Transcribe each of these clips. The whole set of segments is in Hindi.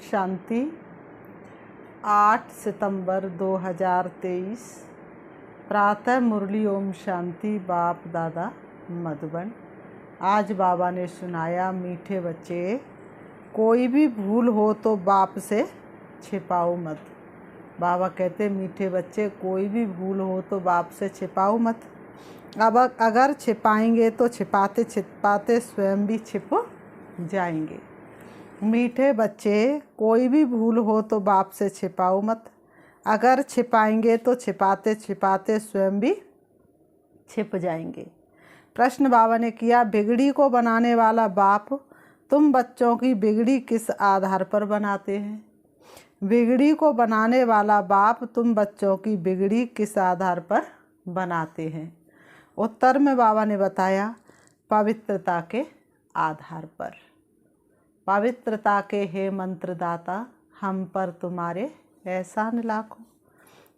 शांति। 8 सितंबर 2023 प्रातः मुरली ओम शांति। बाप दादा मधुबन। आज बाबा ने सुनाया, मीठे बच्चे, कोई भी भूल हो तो बाप से छिपाओ मत। बाबा कहते, मीठे बच्चे, कोई भी भूल हो तो बाप से छिपाओ मत। अब अगर छिपाएंगे तो छिपाते छिपाते स्वयं भी छिप जाएंगे। मीठे बच्चे, कोई भी भूल हो तो बाप से छिपाओ मत। अगर छिपाएंगे तो छिपाते छिपाते स्वयं भी छिप जाएंगे। प्रश्न बाबा ने किया, बिगड़ी को बनाने वाला बाप तुम बच्चों की बिगड़ी किस आधार पर बनाते हैं? बिगड़ी को बनाने वाला बाप तुम बच्चों की बिगड़ी किस आधार पर बनाते हैं? उत्तर में बाबा ने बताया, पवित्रता के आधार पर। पवित्रता के हे मंत्रदाता, हम पर तुम्हारे एहसान लाखों।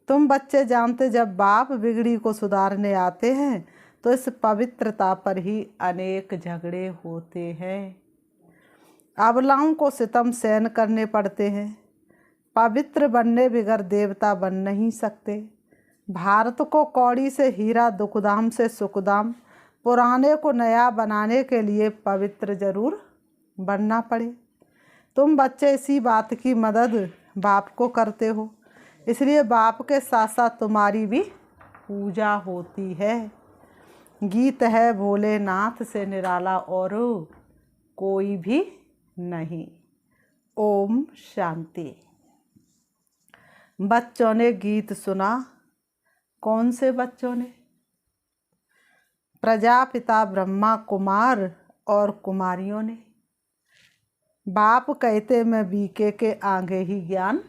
तुम बच्चे जानते, जब बाप बिगड़ी को सुधारने आते हैं तो इस पवित्रता पर ही अनेक झगड़े होते हैं। अबलाओं को सितम सहन करने पड़ते हैं। पवित्र बनने बिगर देवता बन नहीं सकते। भारत को कौड़ी से हीरा, दुखदाम से सुखदाम, पुराने को नया बनाने के लिए पवित्र जरूर बनना पड़े। तुम बच्चे इसी बात की मदद बाप को करते हो, इसलिए बाप के साथ साथ तुम्हारी भी पूजा होती है। गीत है, भोलेनाथ से निराला और कोई भी नहीं। ओम शांति। बच्चों ने गीत सुना। कौन से बच्चों ने? प्रजापिता ब्रह्मा, कुमार और कुमारियों ने। बाप कहते, मैं बीके के आगे ही ज्ञान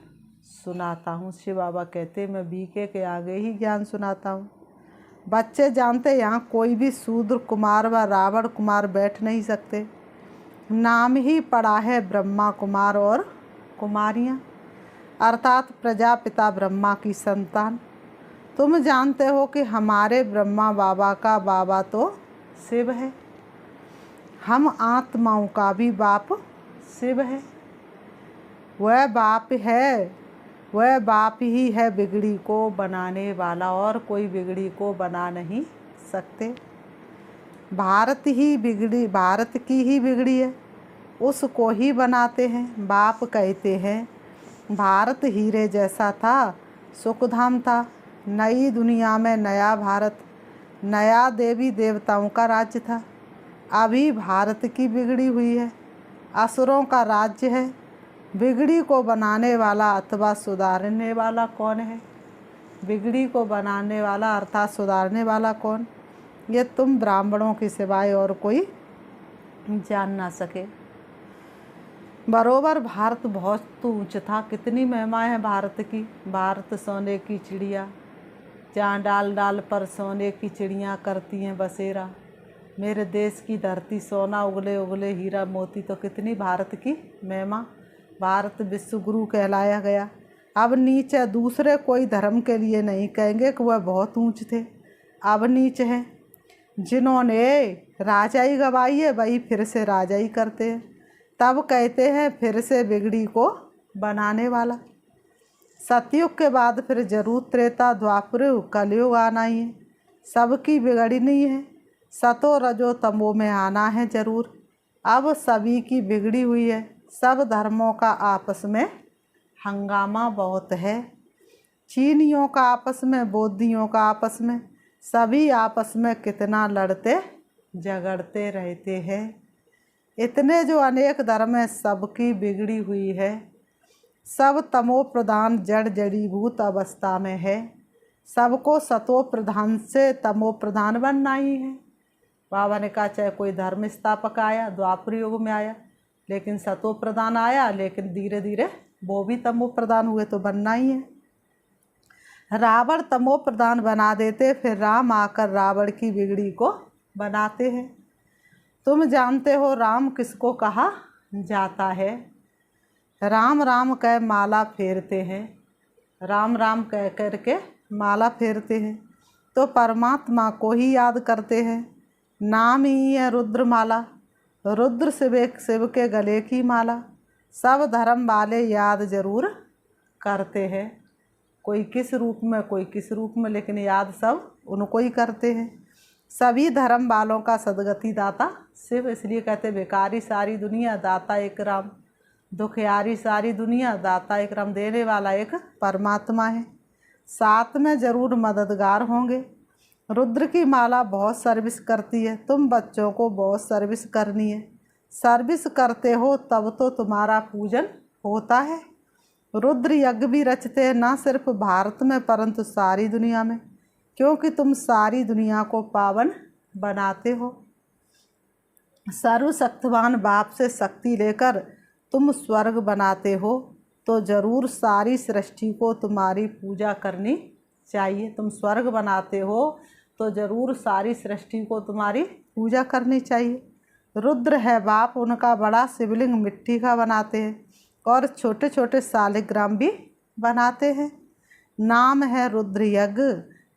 सुनाता हूँ। शिव बाबा कहते, मैं बीके के आगे ही ज्ञान सुनाता हूँ। बच्चे जानते, यहाँ कोई भी शूद्र कुमार व रावण कुमार बैठ नहीं सकते। नाम ही पड़ा है ब्रह्मा कुमार और कुमारियाँ, अर्थात प्रजापिता ब्रह्मा की संतान। तुम जानते हो कि हमारे ब्रह्मा बाबा का बाबा तो शिव है। हम आत्माओं का भी बाप शिव है। वह बाप है, वह बाप ही है बिगड़ी को बनाने वाला, और कोई बिगड़ी को बना नहीं सकते। भारत की ही बिगड़ी है, उसको ही बनाते हैं। बाप कहते हैं, भारत हीरे जैसा था, सुखधाम था। नई दुनिया में नया भारत, नया देवी देवताओं का राज्य था। अभी भारत की बिगड़ी हुई है, असुरों का राज्य है। बिगड़ी को बनाने वाला अथवा सुधारने वाला कौन है? बिगड़ी को बनाने वाला अर्थात सुधारने वाला कौन? ये तुम ब्राह्मणों के सिवाय और कोई जान ना सके। बरोबर भारत बहुत ऊंच था। कितनी महिमाएं हैं भारत की। भारत सोने की चिड़िया, जहाँ डाल डाल पर सोने की चिड़ियाँ करती हैं बसेरा। मेरे देश की धरती सोना, उगले उगले हीरा मोती। तो कितनी भारत की महिमा। भारत विश्व गुरु कहलाया गया। अब नीच है, दूसरे कोई धर्म के लिए नहीं कहेंगे कि वह बहुत ऊंच थे। अब नीच हैं जिन्होंने राजाई गवाई है, वही फिर से राजाई करते हैं। तब कहते हैं फिर से बिगड़ी को बनाने वाला। सतयुग के बाद फिर जरूर त्रेता, द्वापर, कलयुग आना ही है। सबकी बिगड़ी नहीं है, सतो रजो तमो में आना है जरूर। अब सभी की बिगड़ी हुई है। सब धर्मों का आपस में हंगामा बहुत है। चीनियों का आपस में, बौद्धियों का आपस में, सभी आपस में कितना लड़ते झगड़ते रहते हैं। इतने जो अनेक धर्म हैं, सबकी बिगड़ी हुई है। सब तमो प्रधान जड़ जड़ीभूत अवस्था में है। सबको सतो प्रधान से तमो प्रधान बनना ही है। बाबा ने कहा, चाहे कोई धर्म स्थापक आया, द्वापर युग में आया, लेकिन सतो प्रधान आया, लेकिन धीरे धीरे वो भी तमो प्रधान हुए, तो बनना ही है। रावण तमो प्रधान बना देते, फिर राम आकर रावण की बिगड़ी को बनाते हैं। तुम जानते हो राम किसको कहा जाता है? राम राम कह माला फेरते हैं। राम राम कह करके माला फेरते हैं तो परमात्मा को ही याद करते हैं। नाम ही है रुद्रमाला। रुद्र शिव के गले की माला। सब धर्म वाले याद जरूर करते हैं, कोई किस रूप में कोई किस रूप में, लेकिन याद सब उनको ही करते हैं। सभी धर्म वालों का सदगति दाता शिव, इसलिए कहते भिखारी सारी दुनिया दाता एक राम, दुखियारी सारी दुनिया दाता एक राम, देने वाला एक परमात्मा है। साथ में जरूर मददगार होंगे। रुद्र की माला बहुत सर्विस करती है, तुम बच्चों को बहुत सर्विस करनी है। सर्विस करते हो तब तो तुम्हारा पूजन होता है। रुद्र यज्ञ भी रचते हैं, ना सिर्फ भारत में परंतु सारी दुनिया में, क्योंकि तुम सारी दुनिया को पावन बनाते हो। सर्वशक्तिवान बाप से शक्ति लेकर तुम स्वर्ग बनाते हो, तो जरूर सारी सृष्टि को तुम्हारी पूजा करनी चाहिए। तुम स्वर्ग बनाते हो तो जरूर सारी सृष्टि को तुम्हारी पूजा करनी चाहिए। रुद्र है बाप, उनका बड़ा शिवलिंग मिट्टी का बनाते हैं और छोटे छोटे शालिग्राम भी बनाते हैं। नाम है रुद्र यज्ञ,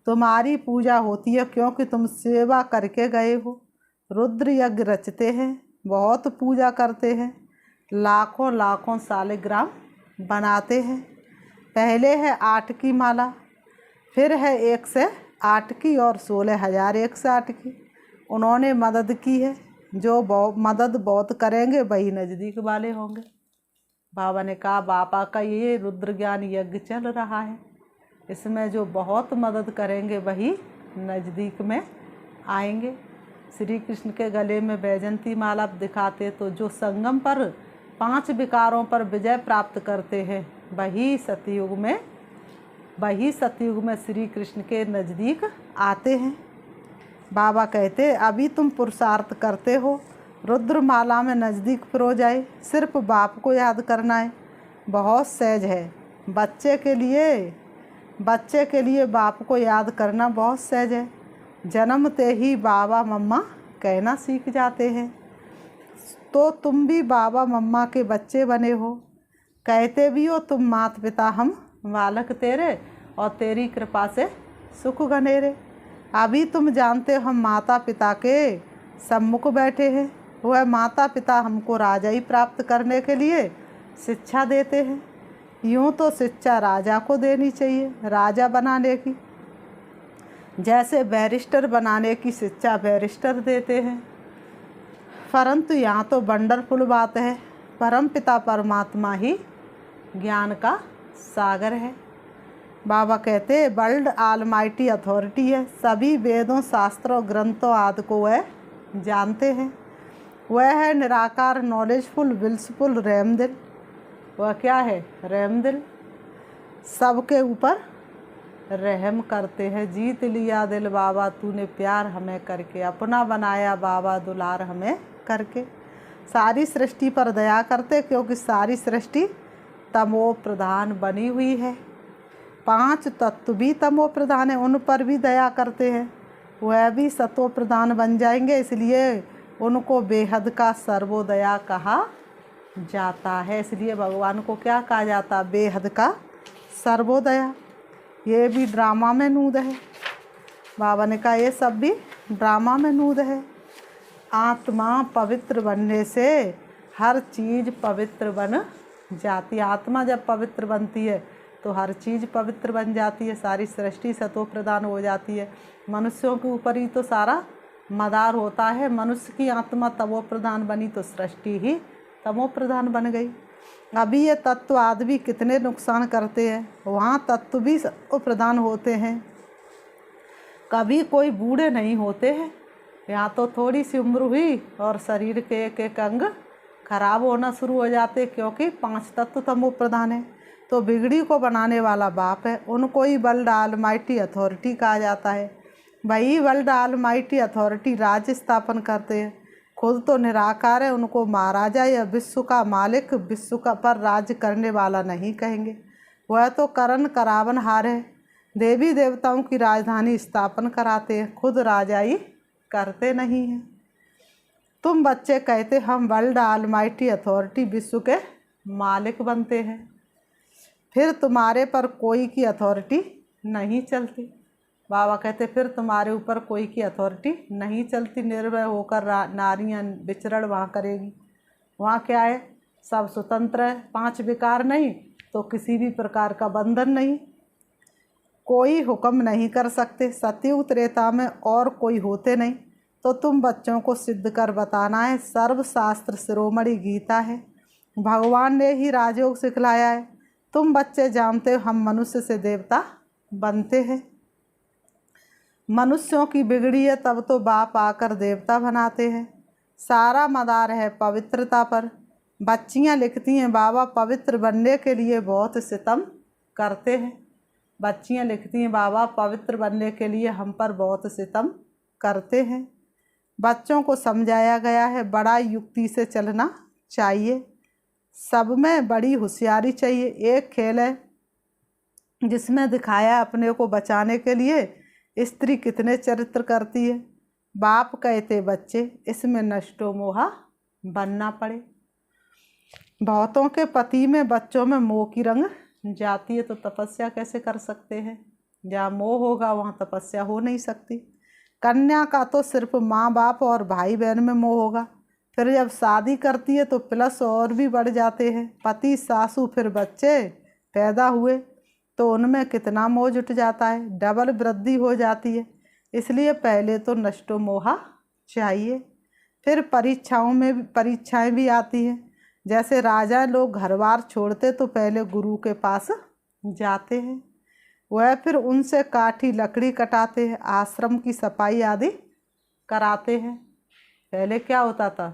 तुम्हारी पूजा होती है क्योंकि तुम सेवा करके गए हो। रुद्र यज्ञ रचते हैं, बहुत पूजा करते हैं, लाखों लाखों शालिग्राम बनाते हैं। पहले है 8 की माला, फिर है 1 से 8 की और 16,000 1 से 8 की। उन्होंने मदद की है, जो मदद बहुत करेंगे वही नज़दीक वाले होंगे। बाबा ने कहा बाबा का ये रुद्र ज्ञान यज्ञ चल रहा है, इसमें जो बहुत मदद करेंगे वही नज़दीक में आएंगे। श्री कृष्ण के गले में वैजंती माला दिखाते तो जो संगम पर 5 विकारों पर विजय प्राप्त करते हैं वही सतयुग में श्री कृष्ण के नज़दीक आते हैं। बाबा कहते अभी तुम पुरुषार्थ करते हो, रुद्रमाला में नज़दीक फिरो जाए, सिर्फ बाप को याद करना है, बहुत सहज है। बच्चे के लिए बाप को याद करना बहुत सहज है। जन्मते ही बाबा मम्मा कहना सीख जाते हैं, तो तुम भी बाबा मम्मा के बच्चे बने हो। कहते भी हो तुम माता पिता हम बालक तेरे, और तेरी कृपा से सुख घनेरे। अभी तुम जानते हो हम माता पिता के सम्मुख बैठे हैं, वह माता पिता हमको राजाई प्राप्त करने के लिए शिक्षा देते हैं। यूँ तो शिक्षा राजा को देनी चाहिए, राजा बनाने की, जैसे बैरिस्टर बनाने की शिक्षा बैरिस्टर देते हैं। परंतु यहाँ तो वंडरफुल बात है, परम पिता परमात्मा ही ज्ञान का सागर है। बाबा कहते वर्ल्ड ऑलमाइटी अथॉरिटी है, सभी वेदों शास्त्रों ग्रंथों आदि को वह जानते हैं। वह है निराकार नॉलेजफुल विल्सफुल रहमदिल। वह क्या है? रहमदिल, सबके ऊपर रहम करते हैं। जीत लिया दिल बाबा तूने प्यार हमें करके, अपना बनाया बाबा दुलार हमें करके। सारी सृष्टि पर दया करते क्योंकि सारी सृष्टि तमो प्रधान बनी हुई है। 5 तत्व भी तमो प्रधान है, उन पर भी दया करते हैं, वह भी सतो प्रधान बन जाएंगे, इसलिए उनको बेहद का सर्वोदया कहा जाता है। इसलिए भगवान को क्या कहा जाता? बेहद का सर्वोदया। ये भी ड्रामा में नूद है। बाबा ने कहा ये सब भी ड्रामा में नूद है। आत्मा पवित्र बनने से हर चीज़ पवित्र बन जाती है। आत्मा जब पवित्र बनती है तो हर चीज़ पवित्र बन जाती है, सारी सृष्टि सतो प्रधान हो जाती है। मनुष्यों के ऊपर ही तो सारा मदार होता है। मनुष्य की आत्मा तमो प्रधान बनी तो सृष्टि ही तमो प्रधान बन गई। अभी ये तत्व आदि भी कितने नुकसान करते हैं, वहाँ तत्व भी सतो प्रधान होते हैं, कभी कोई बूढ़े नहीं होते हैं। यहाँ तो थोड़ी सी उम्र हुई और शरीर के एक एक अंग खराब होना शुरू हो जाते, क्योंकि 5 तत्व तमो प्रधान है। तो बिगड़ी को बनाने वाला बाप है, उनको ही वर्ल्ड ऑलमाइटी अथॉरिटी कहा जाता है। वही वर्ल्ड ऑलमाइटी अथॉरिटी राज्य स्थापन करते हैं। खुद तो निराकार है, उनको महाराजा या विश्व का मालिक, विश्व का पर राज्य करने वाला नहीं कहेंगे। वह तो करण करावन हार है, देवी देवताओं की राजधानी स्थापन कराते हैं, खुद राजाई करते नहीं हैं। तुम बच्चे कहते हम वर्ल्ड ऑलमाइटी अथॉरिटी विश्व के मालिक बनते हैं, फिर तुम्हारे पर कोई की अथॉरिटी नहीं चलती। बाबा कहते फिर तुम्हारे ऊपर कोई की अथॉरिटी नहीं चलती। निर्भय होकर नारियां विचरण वहाँ करेगी। वहाँ क्या है? सब स्वतंत्र है, 5 विकार नहीं तो किसी भी प्रकार का बंधन नहीं, कोई हुक्म नहीं कर सकते। सतयुग त्रेता में और कोई होते नहीं, तो तुम बच्चों को सिद्ध कर बताना है। सर्वशास्त्र शिरोमणि गीता है, भगवान ने ही राजयोग सिखलाया है। तुम बच्चे जानते हो हम मनुष्य से देवता बनते हैं। मनुष्यों की बिगड़ी है तब तो बाप आकर देवता बनाते हैं। सारा मदार है पवित्रता पर। बच्चियां लिखती हैं बाबा पवित्र बनने के लिए बहुत सितम करते हैं। बच्चियां लिखती हैं बाबा पवित्र बनने के लिए हम पर बहुत सितम करते हैं। बच्चों को समझाया गया है बड़ा युक्ति से चलना चाहिए, सब में बड़ी होशियारी चाहिए। एक खेल है जिसमें दिखाया अपने को बचाने के लिए स्त्री कितने चरित्र करती है। बाप कहते बच्चे इसमें नष्टो मोहा बनना पड़े। बहुतों के पति में बच्चों में मोह की रंग जाती है तो तपस्या कैसे कर सकते हैं। जहाँ मोह होगा वहाँ तपस्या हो नहीं सकती। कन्या का तो सिर्फ माँ बाप और भाई बहन में मोह होगा, फिर जब शादी करती है तो प्लस और भी बढ़ जाते हैं। पति सासू फिर बच्चे पैदा हुए तो उनमें कितना मोह जुट जाता है, डबल वृद्धि हो जाती है। इसलिए पहले तो नष्टो मोहा चाहिए। फिर परीक्षाएं भी आती हैं। जैसे राजा लोग घर बार छोड़ते तो पहले गुरु के पास जाते हैं, वह फिर उनसे काठी लकड़ी कटाते हैं, आश्रम की सफाई आदि कराते हैं। पहले क्या होता था,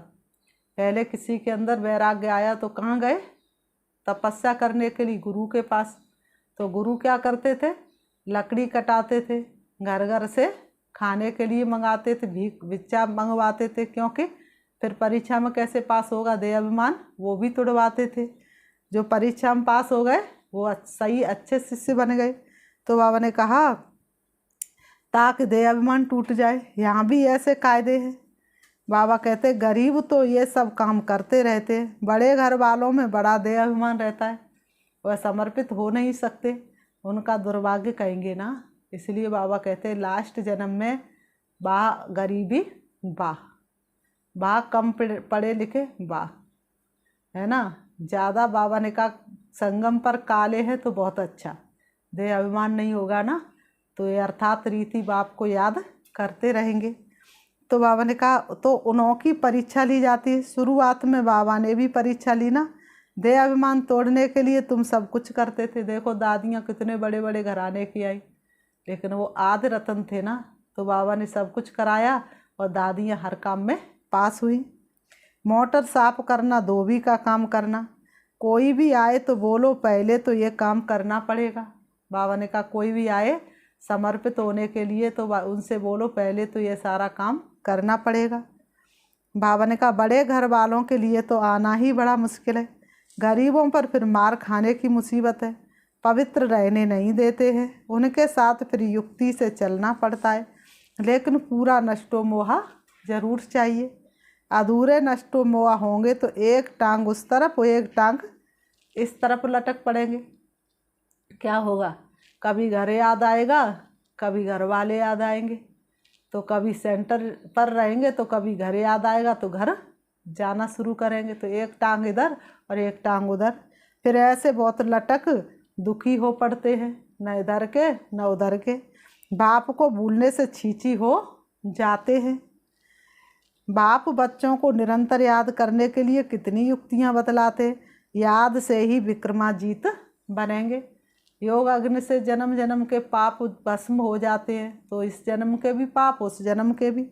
पहले किसी के अंदर वैराग्य आया तो कहाँ गए, तपस्या करने के लिए गुरु के पास। तो गुरु क्या करते थे, लकड़ी कटाते थे, घर घर से खाने के लिए मंगाते थे, भिक्षा मंगवाते थे, क्योंकि फिर परीक्षा में कैसे पास होगा, देह अभिमान वो भी तुड़वाते थे। जो परीक्षा में पास हो गए वो सही अच्छे शिष्य बन गए। तो बाबा ने कहा ताकि देह अभिमान टूट जाए, यहाँ भी ऐसे कायदे हैं। बाबा कहते गरीब तो ये सब काम करते रहते हैं, बड़े घर वालों में बड़ा देह अभिमान रहता है, वह समर्पित हो नहीं सकते, उनका दुर्भाग्य कहेंगे ना। इसलिए बाबा कहते लास्ट जन्म में वाह गरीबी वाह, वाह कम पढ़े लिखे वाह, है ना। ज़्यादा बाबा ने कहा संगम पर काले हैं तो बहुत अच्छा, देह अभिमान नहीं होगा ना तो ये अर्थात रीति बाप को याद करते रहेंगे। तो बाबा ने कहा तो उन्हों की परीक्षा ली जाती है। शुरुआत में बाबा ने भी परीक्षा ली ना, देह अभिमान तोड़ने के लिए तुम सब कुछ करते थे। देखो दादियाँ कितने बड़े बड़े घराने की आई, लेकिन वो आधे रतन थे ना, तो बाबा ने सब कुछ कराया और दादियाँ हर काम में पास हुई। मोटर साफ करना, धोबी का काम करना, कोई भी आए तो बोलो पहले तो ये काम करना पड़ेगा। बाबा ने कहा कोई भी आए समर्पित होने के लिए तो उनसे बोलो पहले तो ये सारा काम करना पड़ेगा। बाबा ने कहा बड़े घर वालों के लिए तो आना ही बड़ा मुश्किल है, गरीबों पर फिर मार खाने की मुसीबत है, पवित्र रहने नहीं देते हैं, उनके साथ फिर युक्ति से चलना पड़ता है। लेकिन पूरा नष्टो मोहा जरूर चाहिए। अधूरे नष्टो मोहा होंगे तो एक टांग उस तरफ एक टांग इस तरफ लटक पड़ेंगे। क्या होगा, कभी घर याद आएगा, कभी घर वाले याद आएंगे, तो कभी सेंटर पर रहेंगे तो कभी घर याद आएगा तो घर जाना शुरू करेंगे। तो एक टांग इधर और एक टांग उधर, फिर ऐसे बहुत लटक दुखी हो पड़ते हैं, न इधर के न उधर के। बाप को भूलने से छींची हो जाते हैं। बाप बच्चों को निरंतर याद करने के लिए कितनी युक्तियां बतलाते। याद से ही विक्रमाजीत बनेंगे। योग अग्नि से जन्म जन्म के पाप भस्म हो जाते हैं, तो इस जन्म के भी पाप उस जन्म के भी।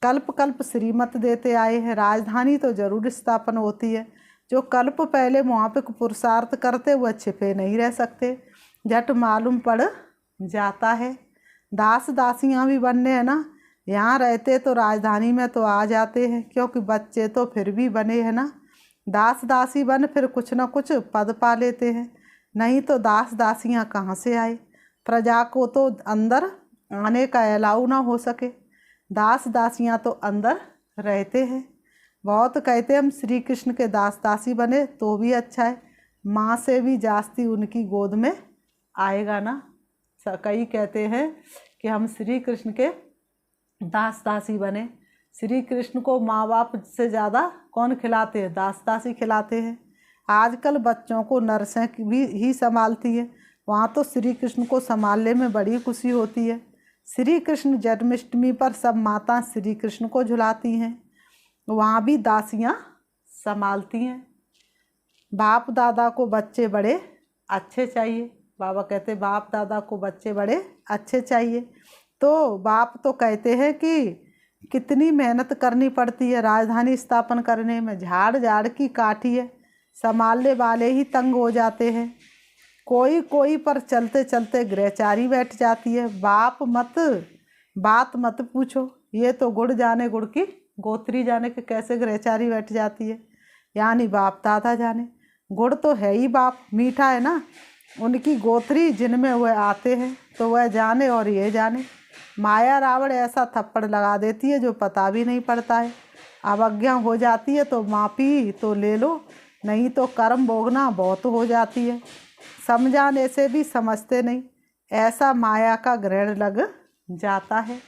कल्प कल्प श्रीमत देते आए हैं, राजधानी तो जरूर स्थापन होती है। जो कल्प पहले वहाँ पे पुरुषार्थ करते वह छिपे नहीं रह सकते, झट मालूम पड़ जाता है। दास दासियाँ भी बनने हैं ना, यहाँ रहते तो राजधानी में तो आ जाते हैं, क्योंकि बच्चे तो फिर भी बने हैं ना। दास दासी बन फिर कुछ न कुछ पद पा लेते हैं, नहीं तो दास दासियाँ कहाँ से आए। प्रजा को तो अंदर आने का अलाउ ना हो सके, दास दासियाँ तो अंदर रहते हैं। बहुत कहते हम श्री कृष्ण के दास दासी बने तो भी अच्छा है, माँ से भी जास्ती उनकी गोद में आएगा ना। कई कहते हैं कि हम श्री कृष्ण के दास दासी बने। श्री कृष्ण को माँ बाप से ज़्यादा कौन खिलाते हैं, दास दासी खिलाते हैं। आजकल बच्चों को नर्सें भी ही संभालती है, वहाँ तो श्री कृष्ण को संभालने में बड़ी खुशी होती है। श्री कृष्ण जन्माष्टमी पर सब माता श्री कृष्ण को झुलाती हैं, वहाँ भी दासियाँ संभालती हैं। बाप दादा को बच्चे बड़े अच्छे चाहिए। बाबा कहते बाप दादा को बच्चे बड़े अच्छे चाहिए। तो बाप तो कहते हैं कि कितनी मेहनत करनी पड़ती है राजधानी स्थापन करने में, झाड़ झाड़ की काठी है, संभालने वाले ही तंग हो जाते हैं। कोई पर चलते चलते गृहचारी बैठ जाती है। बात मत पूछो, ये तो गुड़ जाने गुड़ की गोत्री जाने के कैसे गृहचारी बैठ जाती है, यानी बाप दादा जाने। गुड़ तो है ही बाप, मीठा है ना, उनकी गोत्री जिनमें वह आते हैं तो वह जाने और ये जाने। माया रावण ऐसा थप्पड़ लगा देती है जो पता भी नहीं पड़ता है। अवज्ञा हो जाती है तो माफ़ी तो ले लो, नहीं तो कर्म भोगना बहुत हो जाती है। समझाने से भी समझते नहीं, ऐसा माया का ग्रहण लग जाता है।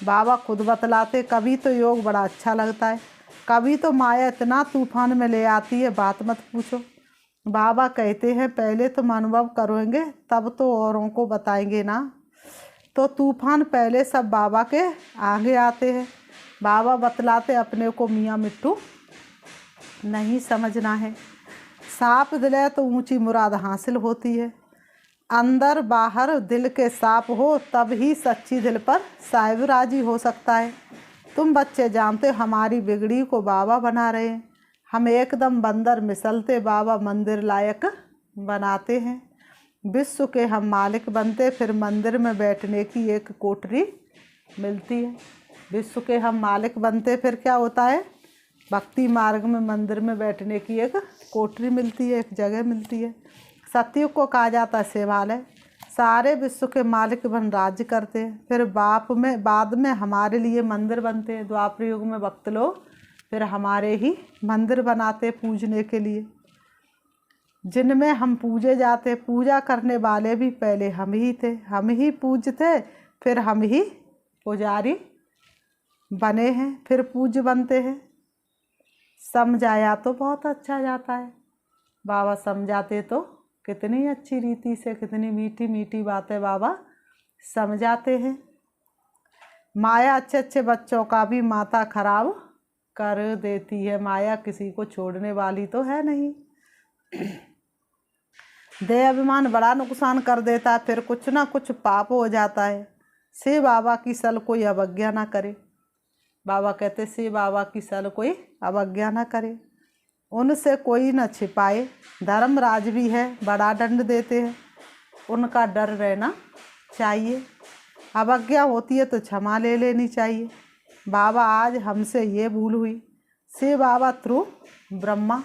बाबा खुद बतलाते, कभी तो योग बड़ा अच्छा लगता है, कभी तो माया इतना तूफान में ले आती है बात मत पूछो। बाबा कहते हैं पहले तुम अनुभव करोगे तब तो औरों को बताएंगे ना। तो तूफान पहले सब बाबा के आगे आते हैं। बाबा बतलाते अपने को मियाँ मिट्टू नहीं समझना है। साफ दिल है तो ऊंची मुराद हासिल होती है। अंदर बाहर दिल के साफ हो तब ही सच्ची दिल पर साहिब राजी हो सकता है। तुम बच्चे जानते हमारी बिगड़ी को बाबा बना रहे हैं। हम एकदम बंदर मिसलते बाबा मंदिर लायक बनाते हैं। विश्व के हम मालिक बनते फिर मंदिर में बैठने की एक कोठरी मिलती है। विश्व के हम मालिक बनते फिर क्या होता है, भक्ति मार्ग में मंदिर में बैठने की एक कोठरी मिलती है, एक जगह मिलती है। सतयुग को कहा जाता है सेवालय। सारे विश्व के मालिक बन राज्य करते हैं, फिर बाद में हमारे लिए मंदिर बनते हैं। द्वापर युग में भक्त लोग फिर हमारे ही मंदिर बनाते पूजने के लिए, जिनमें हम पूजे जाते। पूजा करने वाले भी पहले हम ही थे, हम ही पूजते फिर हम ही पुजारी बने हैं, फिर पूज्य बनते हैं। समझाया तो बहुत अच्छा जाता है। बाबा समझाते तो कितनी अच्छी रीति से, कितनी मीठी मीठी बातें बाबा समझाते हैं। माया अच्छे अच्छे बच्चों का भी माथा खराब कर देती है। माया किसी को छोड़ने वाली तो है नहीं। देह अभिमान बड़ा नुकसान कर देता है, फिर कुछ ना कुछ पाप हो जाता है। से बाबा की सल कोई अवज्ञा ना करे। बाबा कहते से बाबा की सल कोई अवज्ञा ना करे, उनसे कोई न छिपाए। धर्मराज भी है, बड़ा दंड देते हैं, उनका डर रहना चाहिए। अवज्ञा होती है तो क्षमा ले लेनी चाहिए। बाबा आज हमसे ये भूल हुई। से बाबा थ्रू ब्रह्मा,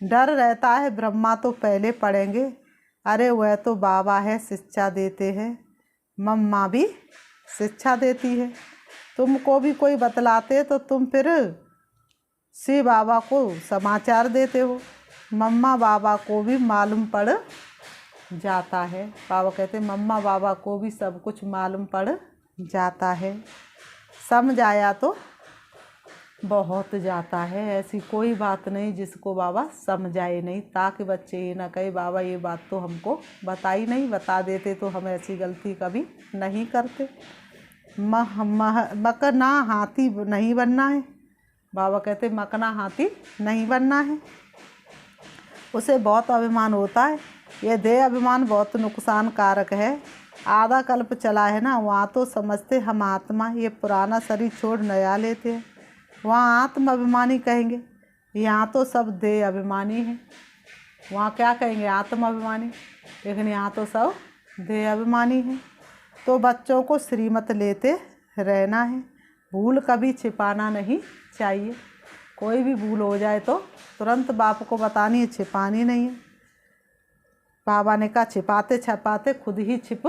डर रहता है ब्रह्मा तो पहले पढ़ेंगे। अरे वह तो बाबा है, शिक्षा देते हैं। मम्मा भी शिक्षा देती है। तुमको भी कोई बतलाते तो तुम फिर से बाबा को समाचार देते हो। मम्मा बाबा को भी मालूम पड़ जाता है। बाबा कहते मम्मा बाबा को भी सब कुछ मालूम पड़ जाता है। समझ आया तो बहुत जाता है, ऐसी कोई बात नहीं जिसको बाबा समझाए नहीं, ताकि बच्चे ये ना कहे बाबा ये बात तो हमको बताई नहीं, बता देते तो हम ऐसी गलती कभी नहीं करते। मकना हाथी नहीं बनना है। बाबा कहते मकना हाथी नहीं बनना है, उसे बहुत अभिमान होता है। ये देह अभिमान बहुत नुकसान कारक है। आधा कल्प चला है ना, वहाँ तो समझते हम आत्मा, ये पुराना शरीर छोड़ नया लेते हैं, वहाँ आत्म अभिमानी कहेंगे। यहाँ तो सब देह अभिमानी है, वहाँ क्या कहेंगे आत्म अभिमानी, लेकिन यहाँ तो सब देह अभिमानी है। तो बच्चों को श्रीमत लेते रहना है, भूल कभी छिपाना नहीं चाहिए। कोई भी भूल हो जाए तो तुरंत बाप को बतानी है, छिपानी नहीं है। बाबा ने कहा छिपाते छपाते खुद ही छिप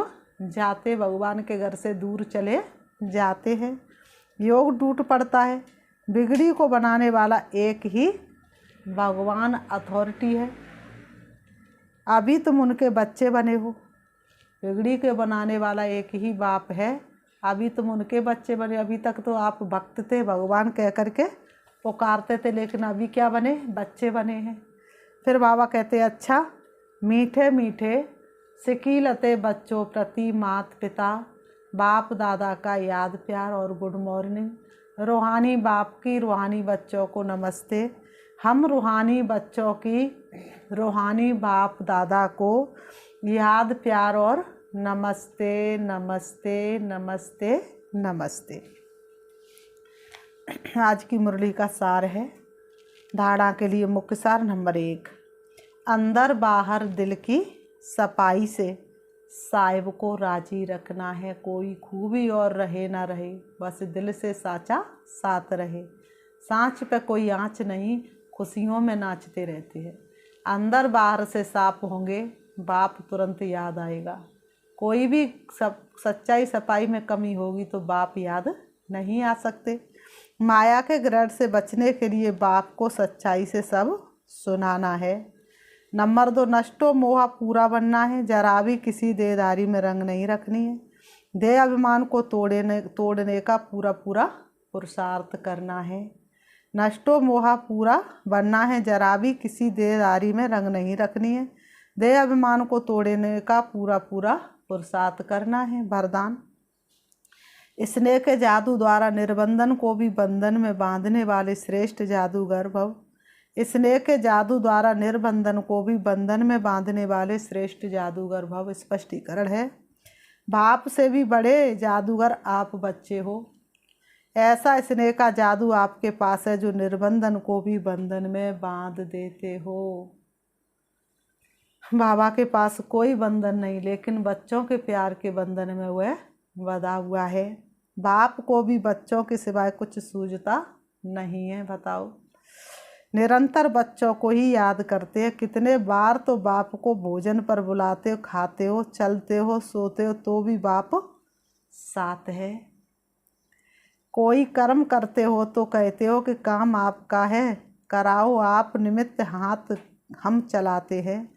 जाते, भगवान के घर से दूर चले जाते हैं। योग टूट पड़ता है। बिगड़ी को बनाने वाला एक ही भगवान अथॉरिटी है। अभी तुम उनके बच्चे बने हो। बिगड़ी के बनाने वाला एक ही बाप है, अभी तुम उनके बच्चे बने। अभी तक तो आप भक्त थे, भगवान कह करके पुकारते थे, लेकिन अभी क्या बने, बच्चे बने हैं। फिर बाबा कहते अच्छा, मीठे मीठे सिकीलते बच्चों प्रति मात पिता बाप दादा का याद प्यार और गुड मॉर्निंग। रूहानी बाप की रूहानी बच्चों को नमस्ते। हम रूहानी बच्चों की रूहानी बाप दादा को याद प्यार और नमस्ते नमस्ते नमस्ते नमस्ते। आज की मुरली का सार है। धारणा के लिए मुख्य सार नंबर 1, अंदर बाहर दिल की सफाई से साहिब को राजी रखना है। कोई खूबी और रहे ना रहे, बस दिल से साचा साथ रहे। सांच पे कोई आँच नहीं, खुशियों में नाचते रहते हैं। अंदर बाहर से साफ होंगे, बाप तुरंत याद आएगा। कोई भी सच्चाई सफाई में कमी होगी तो बाप याद नहीं आ सकते। माया के ग्रह से बचने के लिए बाप को सच्चाई से सब सुनाना है। नंबर 2, नष्टो मोहा पूरा बनना है। जरा भी किसी देहदारी में रंग नहीं रखनी है। देह अभिमान को तोड़ने का पूरा पुरुषार्थ करना है। नष्टो मोहा पूरा बनना है, जरा भी किसी देहदारी में रंग नहीं रखनी है। देह अभिमान को तोड़ने का पूरा पुरुषार्थ करना है। वरदान, स्नेह के जादू द्वारा निर्बंधन को भी बंधन में बांधने वाले श्रेष्ठ जादूगर भव। स्नेह के जादू द्वारा निर्बंधन को भी बंधन में बांधने वाले श्रेष्ठ जादूगर भव। स्पष्टीकरण है, बाप से भी बड़े जादूगर आप बच्चे हो। ऐसा स्नेह का जादू आपके पास है जो निर्बंधन को भी बंधन में बांध देते हो। बाबा के पास कोई बंधन नहीं, लेकिन बच्चों के प्यार के बंधन में वह बंधा हुआ है। बाप को भी बच्चों के सिवाय कुछ सूझता नहीं है। बताओ, निरंतर बच्चों को ही याद करते हैं। कितने बार तो बाप को भोजन पर बुलाते हो, खाते हो, चलते हो, सोते हो, तो भी बाप साथ है। कोई कर्म करते हो तो कहते हो कि काम आपका है, कराओ आप, निमित्त हाथ हम चलाते हैं।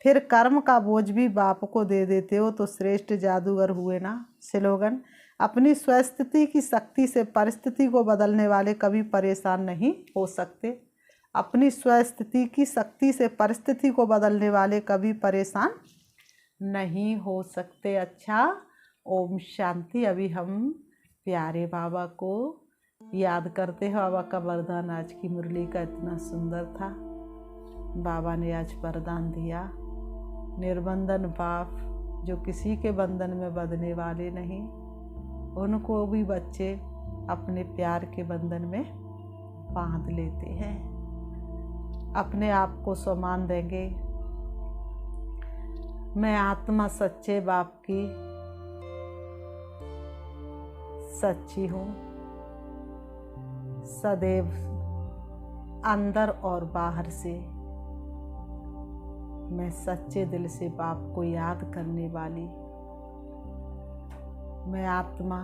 फिर कर्म का बोझ भी बाप को दे देते हो तो श्रेष्ठ जादूगर हुए ना। स्लोगन, अपनी स्वस्थिति की शक्ति से परिस्थिति को बदलने वाले कभी परेशान नहीं हो सकते। अपनी स्वस्थिति की शक्ति से परिस्थिति को बदलने वाले कभी परेशान नहीं हो सकते। अच्छा, ओम शांति। अभी हम प्यारे बाबा को याद करते हैं। बाबा का वरदान आज की मुरली का इतना सुंदर था। बाबा ने आज वरदान दिया, निर्बंधन बाप जो किसी के बंधन में बंधने वाले नहीं, उनको भी बच्चे अपने प्यार के बंधन में बांध लेते हैं। अपने आप को सम्मान देंगे। मैं आत्मा सच्चे बाप की सच्ची हूँ। सदैव अंदर और बाहर से मैं सच्चे दिल से बाप को याद करने वाली। मैं आत्मा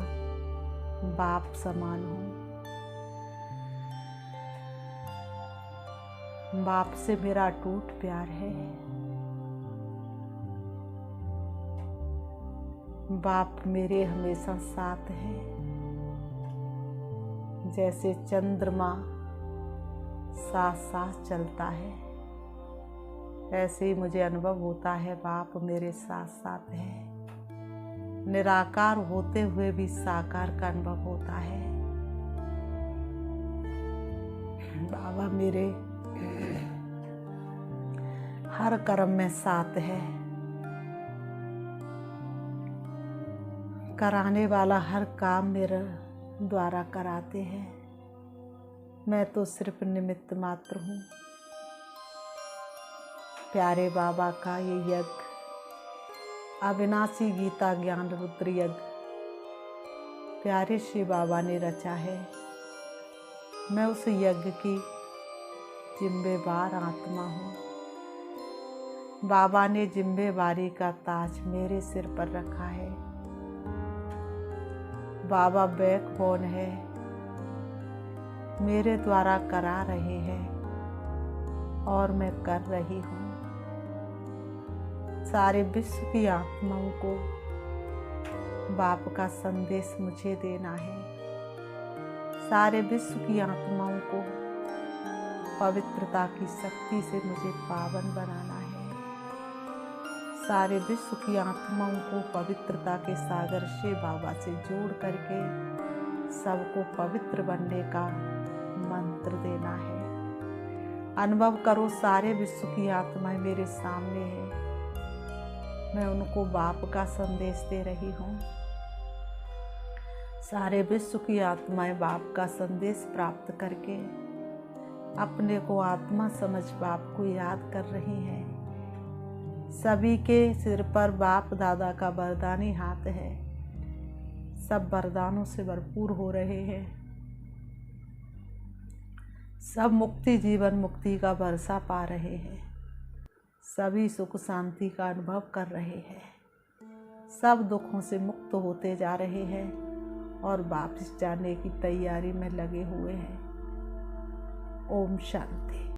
बाप समान हूँ। बाप से मेरा अटूट प्यार है। बाप मेरे हमेशा साथ है। जैसे चंद्रमा साथ साथ चलता है, ऐसे ही मुझे अनुभव होता है बाप मेरे साथ साथ है। निराकार होते हुए भी साकार का अनुभव होता है। बाबा मेरे हर कर्म में साथ है। कराने वाला हर काम मेरे द्वारा कराते हैं। मैं तो सिर्फ निमित्त मात्र हूँ। प्यारे बाबा का ये यज्ञ, अविनाशी गीता ज्ञान रुद्र यज्ञ प्यारे श्री बाबा ने रचा है। मैं उस यज्ञ की जिम्मेवार आत्मा हूँ। बाबा ने जिम्मेवारी का ताज मेरे सिर पर रखा है। बाबा बैकबोन है, मेरे द्वारा करा रहे हैं और मैं कर रही हूँ। सारे विश्व की आत्माओं को बाप का संदेश मुझे देना है। सारे विश्व की आत्माओं को पवित्रता की शक्ति से मुझे पावन बनाना है। सारे विश्व की आत्माओं को पवित्रता के सागर से बाबा से जोड़ करके सबको पवित्र बनने का मंत्र देना है। अनुभव करो, सारे विश्व की आत्माएं मेरे सामने है। मैं उनको बाप का संदेश दे रही हूँ। सारे विश्व की आत्माएं बाप का संदेश प्राप्त करके अपने को आत्मा समझ बाप को याद कर रही हैं। सभी के सिर पर बाप दादा का वरदानी हाथ है। सब वरदानों से भरपूर हो रहे हैं। सब मुक्ति, जीवन मुक्ति का वर्षा पा रहे हैं। सभी सुख शांति का अनुभव कर रहे हैं। सब दुखों से मुक्त होते जा रहे हैं और वापस जाने की तैयारी में लगे हुए हैं। ओम शांति।